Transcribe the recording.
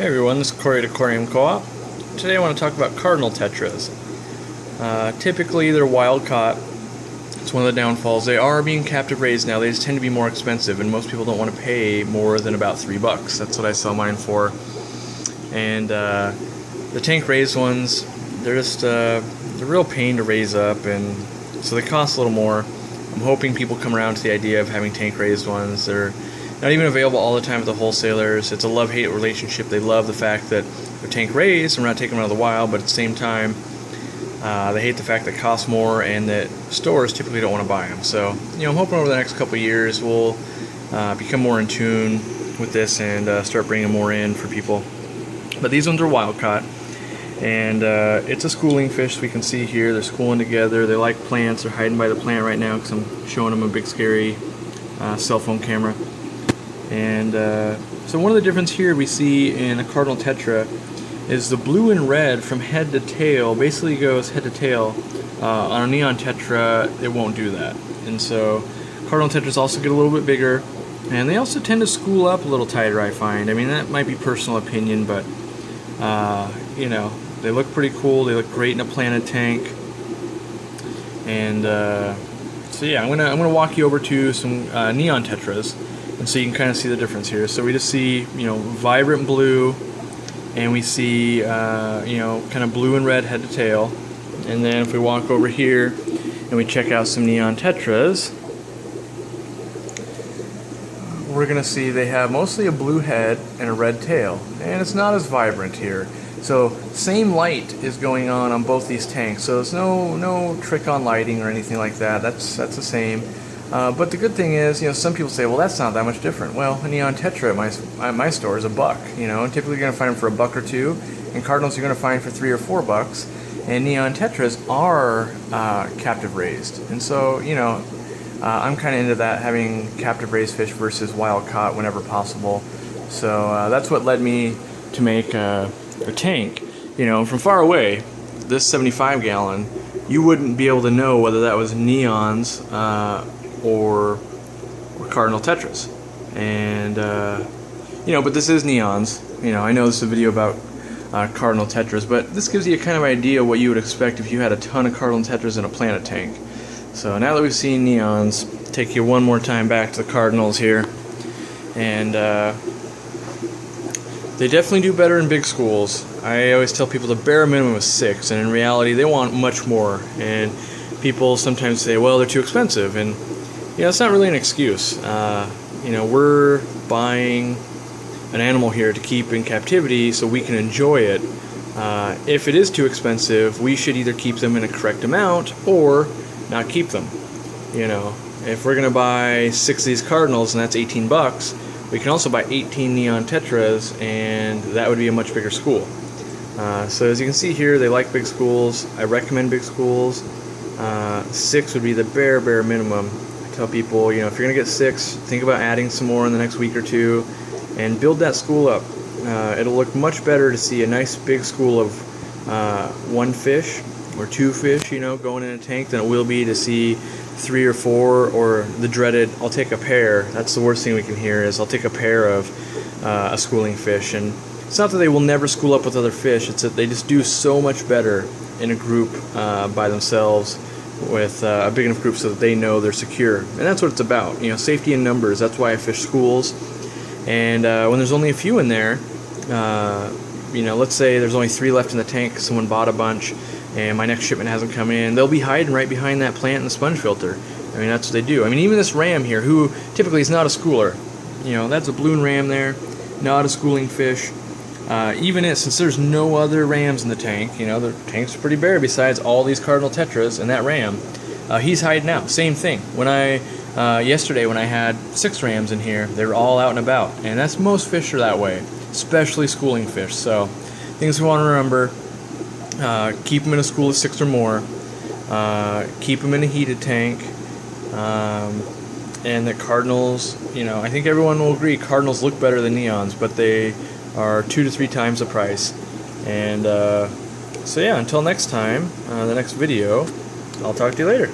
Hey everyone, this is Corey at Aquarium Co-op. Today I want to talk about Cardinal Tetras. Typically they're wild caught. It's one of the downfalls. They are being captive raised now. They just tend to be more expensive, and most people don't want to pay more than about $3. That's what I sell mine for. And the tank raised ones, they're just they're a real pain to raise up, and so they cost a little more. I'm hoping people come around to the idea of having tank raised ones. They're not even available all the time at the wholesalers. It's a love-hate relationship. They love the fact that they're tank raised and we're not taking them out of the wild, but at the same time, they hate the fact that it costs more and that stores typically don't want to buy them. So, I'm hoping over the next couple of years we'll become more in tune with this and start bringing more in for people. But these ones are wild caught, and it's a schooling fish. So we can see here they're schooling together. They like plants. They're hiding by the plant right now because I'm showing them a big scary cell phone camera. And so one of the differences here we see in a Cardinal Tetra is the blue and red from head to tail basically goes head to tail. On a Neon Tetra, it won't do that. And so Cardinal Tetras also get a little bit bigger, and they also tend to school up a little tighter, I find. I mean, that might be personal opinion, but they look pretty cool. They look great in a planted tank. And so yeah, I'm gonna walk you over to some Neon Tetras, and so you can kind of see the difference here. So we just see, vibrant blue, and we see, kind of blue and red head to tail. And then if we walk over here and we check out some Neon Tetras, we're going to see they have mostly a blue head and a red tail. And it's not as vibrant here. So same light is going on both these tanks. So there's no trick on lighting or anything like that. That's the same. But the good thing is, some people say, well, that's not that much different. Well, a Neon Tetra at my store is $1, and typically you're going to find them for $1 or $2, and Cardinals you're going to find for $3 or $4, and Neon Tetras are captive raised. And so, I'm kind of into that, having captive raised fish versus wild caught whenever possible. So that's what led me to make a tank. From far away, this 75 gallon, you wouldn't be able to know whether that was Neons or Cardinal Tetras. And but this is Neons. I know this is a video about Cardinal Tetras, but this gives you a kind of idea what you would expect if you had a ton of Cardinal Tetras in a planted tank. So now that we've seen Neons, take you one more time back to the Cardinals here, and they definitely do better in big schools. I always tell people the bare minimum is 6, and in reality they want much more. And people sometimes say, well, they're too expensive, and it's not really an excuse. We're buying an animal here to keep in captivity so we can enjoy it. If it is too expensive, we should either keep them in a correct amount or not keep them. If we're going to buy 6 of these Cardinals and that's $18, we can also buy 18 Neon Tetras, and that would be a much bigger school. So as you can see here, they like big schools. I recommend big schools. 6 would be the bare minimum. I tell people, if you're going to get 6, think about adding some more in the next week or two and build that school up. It'll look much better to see a nice big school of 1 fish or 2 fish, going in a tank than it will be to see 3 or 4, or the dreaded, I'll take a pair. That's the worst thing we can hear, is I'll take a pair of a schooling fish. And it's not that they will never school up with other fish, it's that they just do so much better in a group by themselves, with a big enough group so that they know they're secure. And that's what it's about, safety in numbers. That's why I fish schools. And when there's only a few in there, let's say there's only 3 left in the tank, someone bought a bunch, and my next shipment hasn't come in, they'll be hiding right behind that plant in the sponge filter. That's what they do. Even this ram here, who typically is not a schooler, that's a balloon ram there, not a schooling fish. Since there's no other rams in the tank, the tank's pretty bare besides all these Cardinal Tetras and that ram, he's hiding out. Same thing. Yesterday when I had 6 rams in here, they were all out and about, and that's most fish are that way, especially schooling fish. So things we want to remember: keep them in a school of 6 or more, keep them in a heated tank, and the Cardinals, I think everyone will agree Cardinals look better than Neons, but they are 2 to 3 times the price. And so yeah, until next time, the next video, I'll talk to you later.